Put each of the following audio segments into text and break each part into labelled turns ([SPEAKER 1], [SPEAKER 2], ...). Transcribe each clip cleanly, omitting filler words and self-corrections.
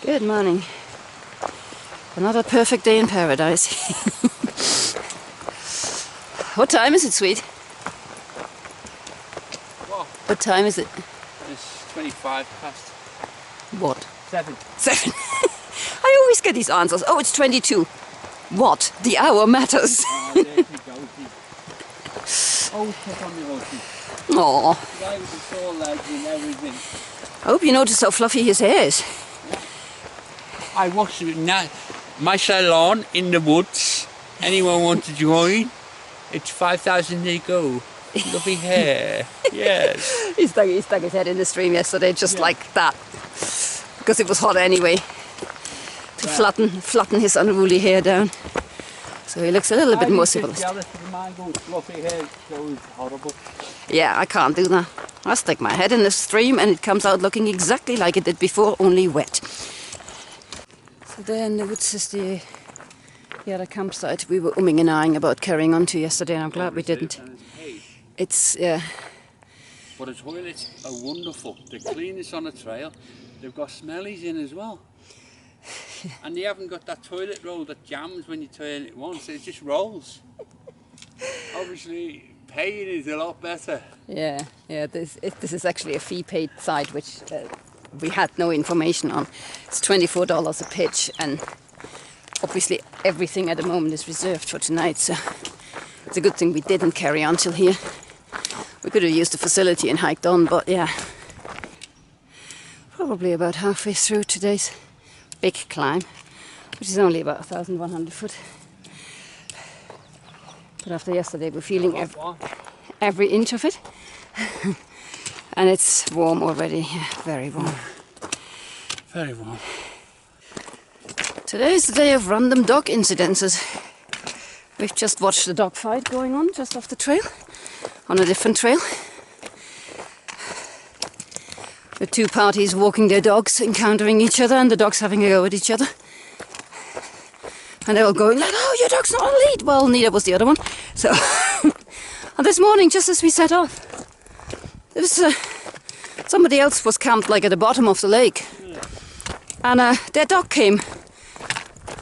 [SPEAKER 1] Good morning. Another perfect day in paradise. What time is it, sweet? What time is it?
[SPEAKER 2] It's 25 past.
[SPEAKER 1] What?
[SPEAKER 2] 7.
[SPEAKER 1] 7. I always get these answers. Oh, it's 22. What? The hour matters.
[SPEAKER 2] There you go. Oh, put on the horses.
[SPEAKER 1] Aww.
[SPEAKER 2] The guy with the saw legs and everything.
[SPEAKER 1] I hope you noticed how fluffy his hair is.
[SPEAKER 2] I watched my salon in the woods. Anyone want to join? It's 5,000 to go. Lovely hair. Yes.
[SPEAKER 1] He stuck his head in the stream yesterday just like that. Because it was hot anyway. To flatten his unruly hair down. So he looks a little bit more civilized.
[SPEAKER 2] Fluffy hair goes horrible.
[SPEAKER 1] Yeah, I can't do that. I stick my head in the stream and it comes out looking exactly like it did before, only wet. So there in the woods is the other campsite we were umming and ahhing about carrying on to yesterday, and I'm glad we didn't. It's, yeah.
[SPEAKER 2] But the toilets are wonderful. The cleanest on the trail. They've got smellies in as well. And they haven't got that toilet roll that jams when you turn it once. It just rolls. Obviously, paying is a lot better.
[SPEAKER 1] Yeah. This is actually a fee-paid site, which we had no information on. It's $24 a pitch, and obviously everything at the moment is reserved for tonight. So it's a good thing we didn't carry on till here. We could have used the facility and hiked on, but yeah. Probably about halfway through today's big climb, which is only about 1,100 foot. But after yesterday we're feeling every inch of it. And it's warm already, yeah, very warm.
[SPEAKER 2] Very warm.
[SPEAKER 1] Today is the day of random dog incidences. We've just watched the dog fight going on just off the trail, on a different trail. The two parties walking their dogs, encountering each other, and the dogs having a go at each other. And they're all going like, oh, your dog's not on lead. Well, neither was the other one. So, and this morning, just as we set off, there was somebody else was camped like at the bottom of the lake. And their dog came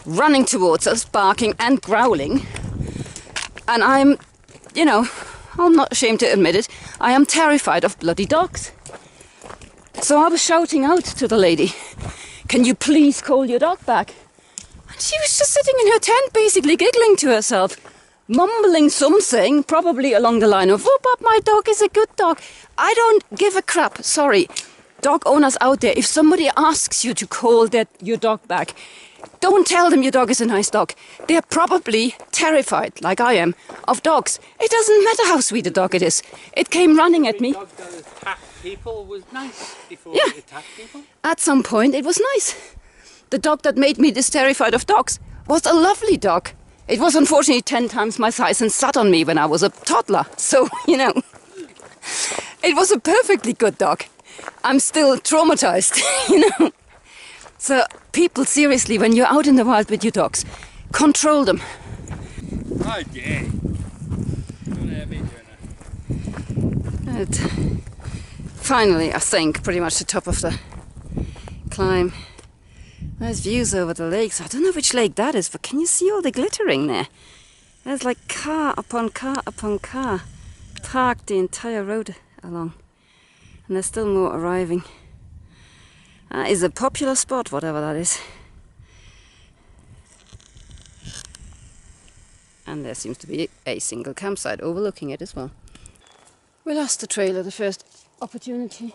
[SPEAKER 1] running towards us, barking and growling. And I'm not ashamed to admit it, I am terrified of bloody dogs. So I was shouting out to the lady, can you please call your dog back? And she was just sitting in her tent, basically giggling to herself, mumbling something, probably along the line of, oh, but my dog is a good dog. I don't give a crap, sorry. Dog owners out there, if somebody asks you to call your dog back, don't tell them your dog is a nice dog. They're probably terrified, like I am, of dogs. It doesn't matter how sweet a dog it is. It came running at me.
[SPEAKER 2] The dog that attacked people was nice before it attacked people?
[SPEAKER 1] At some point it was nice. The dog that made me this terrified of dogs was a lovely dog. It was unfortunately 10 times my size and sat on me when I was a toddler. So, it was a perfectly good dog. I'm still traumatized, So, people, seriously, when you're out in the wild with your dogs, control them.
[SPEAKER 2] Oh, yeah. Don't ever be doing that.
[SPEAKER 1] Finally, I think, pretty much the top of the climb. There's views over the lakes. I don't know which lake that is, but can you see all the glittering there? There's like car upon car upon car parked the entire road along. And there's still more arriving. That is a popular spot, whatever that is. And there seems to be a single campsite overlooking it as well. We lost the trail at the first opportunity.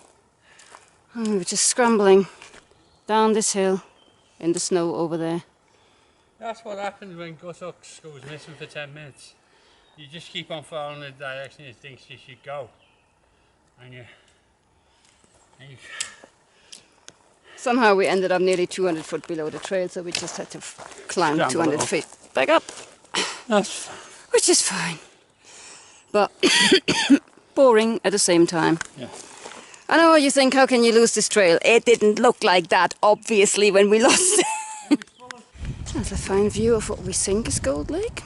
[SPEAKER 1] And we were just scrambling down this hill in the snow over there.
[SPEAKER 2] That's what happens when Guttocks goes missing for 10 minutes. You just keep on following the direction you think you should go. And you
[SPEAKER 1] Somehow we ended up nearly 200 foot below the trail, so we just had to climb 200 feet back up.
[SPEAKER 2] That's
[SPEAKER 1] Which is fine. But boring at the same time.
[SPEAKER 2] Yeah.
[SPEAKER 1] I know you think, how can you lose this trail? It didn't look like that, obviously, when we lost it. That's a fine view of what we think is Gold Lake.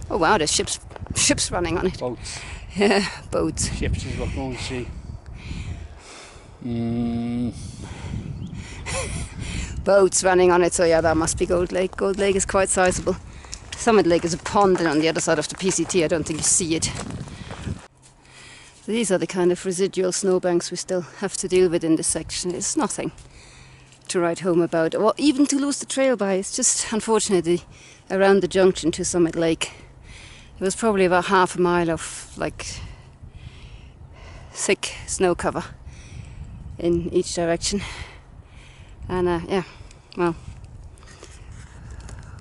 [SPEAKER 1] Oh wow, there's ships running on it.
[SPEAKER 2] boats.
[SPEAKER 1] Yeah, boats.
[SPEAKER 2] Ships is what we'll see.
[SPEAKER 1] boats running on it, so yeah, that must be Gold Lake. Gold Lake is quite sizable. Summit Lake is a pond, and on the other side of the PCT I don't think you see it. So these are the kind of residual snowbanks we still have to deal with in this section. It's nothing to write home about, or even to lose the trail by. It's just, unfortunately, around the junction to Summit Lake, it was probably about half a mile of like thick snow cover in each direction. And yeah, well,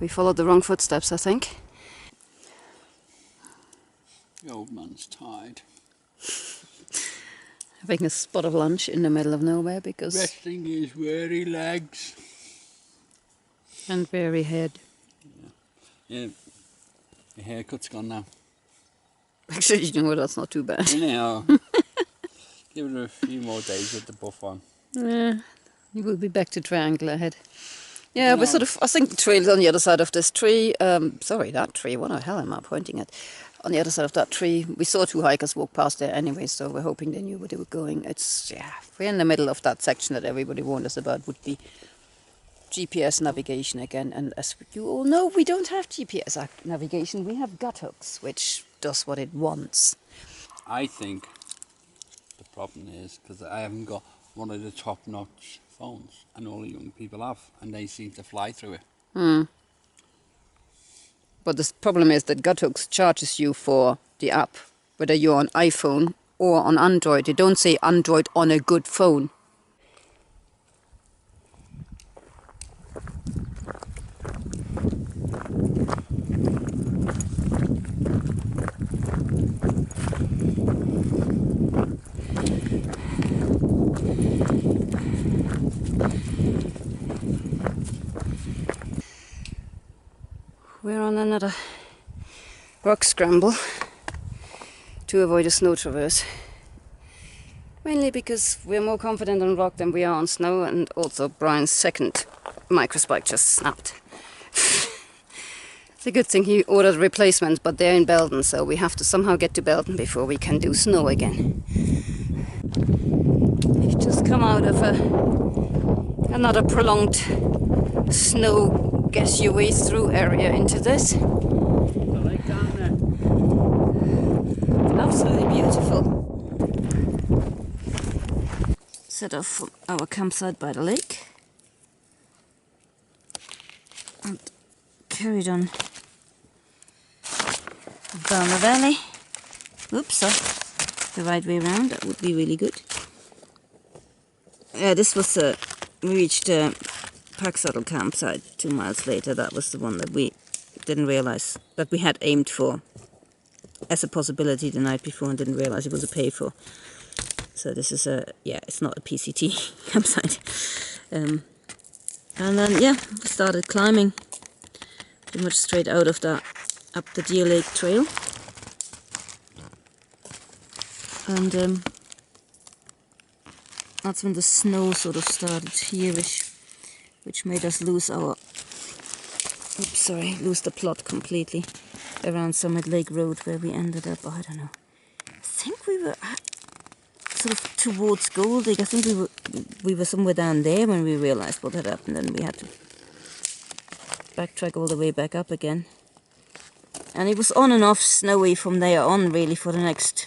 [SPEAKER 1] we followed the wrong footsteps, I think.
[SPEAKER 2] The old man's tired.
[SPEAKER 1] Having a spot of lunch in the middle of nowhere because...
[SPEAKER 2] Resting his weary legs.
[SPEAKER 1] And weary head.
[SPEAKER 2] Yeah, your haircut's gone now.
[SPEAKER 1] Actually, you know what, that's not too bad.
[SPEAKER 2] Anyhow, give it a few more days with the buff on.
[SPEAKER 1] Yeah, you will be back to triangle ahead. Yeah, we're sort of, I think the trail's on the other side of this tree. Sorry, that tree, what the hell am I pointing at? On the other side of that tree, we saw two hikers walk past there anyway, so we're hoping they knew where they were going. It's, yeah, we're in the middle of that section that everybody warned us about would be GPS navigation again. And as you all know, we don't have GPS navigation, we have gut hooks, which does what it wants.
[SPEAKER 2] I think the problem is because I haven't got one of the top-notch phones, and all the young people have, and they seem to fly through it.
[SPEAKER 1] But the problem is that Guthooks charges you for the app, whether you're on iPhone or on Android. They don't say Android on a good phone. We're on another rock scramble to avoid a snow traverse. Mainly because we're more confident on rock than we are on snow, and also Brian's second microspike just snapped. It's a good thing he ordered replacements, but they're in Belden, so we have to somehow get to Belden before we can do snow again. We've just come out of another prolonged snow guess your way through area into this.
[SPEAKER 2] The lake down there.
[SPEAKER 1] Absolutely beautiful. Set off from our campsite by the lake and carried on down the valley. Oops, so the right way around, that would be really good. Yeah, this was we reached Packsaddle campsite 2 miles later. That was the one that we didn't realize that we had aimed for as a possibility the night before and didn't realize it was a pay for. So this is yeah, it's not a PCT campsite. And then yeah, we started climbing pretty much straight out of that up the Deer Lake trail. And that's when the snow sort of started here-ish, which made us lose our, lose the plot completely around Summit Lake Road, where we ended up. I don't know. I think we were sort of towards Gold Lake. I think we were somewhere down there when we realized what had happened, and we had to backtrack all the way back up again. And it was on and off snowy from there on, really, for the next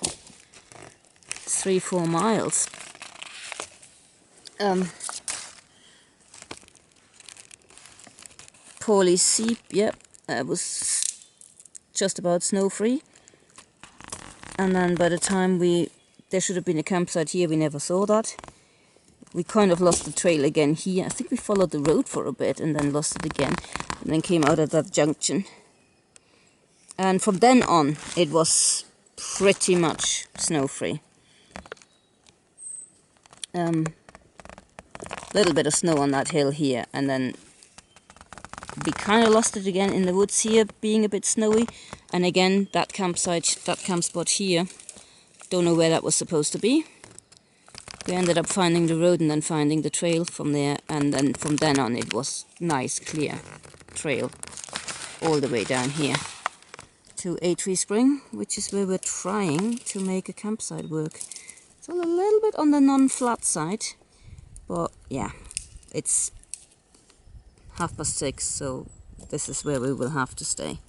[SPEAKER 1] 3-4 miles. Paulie Seep, yep, was just about snow-free. And then by the time there should have been a campsite here, we never saw that. We kind of lost the trail again here. I think we followed the road for a bit and then lost it again. And then came out at that junction. And from then on, it was pretty much snow-free. Little bit of snow on that hill here, and then we kind of lost it again in the woods here, being a bit snowy. And again, that camp spot here, don't know where that was supposed to be. We ended up finding the road and then finding the trail from there, and then from then on it was nice, clear trail all the way down here to A-Tree Spring, which is where we're trying to make a campsite work. It's all a little bit on the non-flat side, but yeah, it's 6:30, so this is where we will have to stay.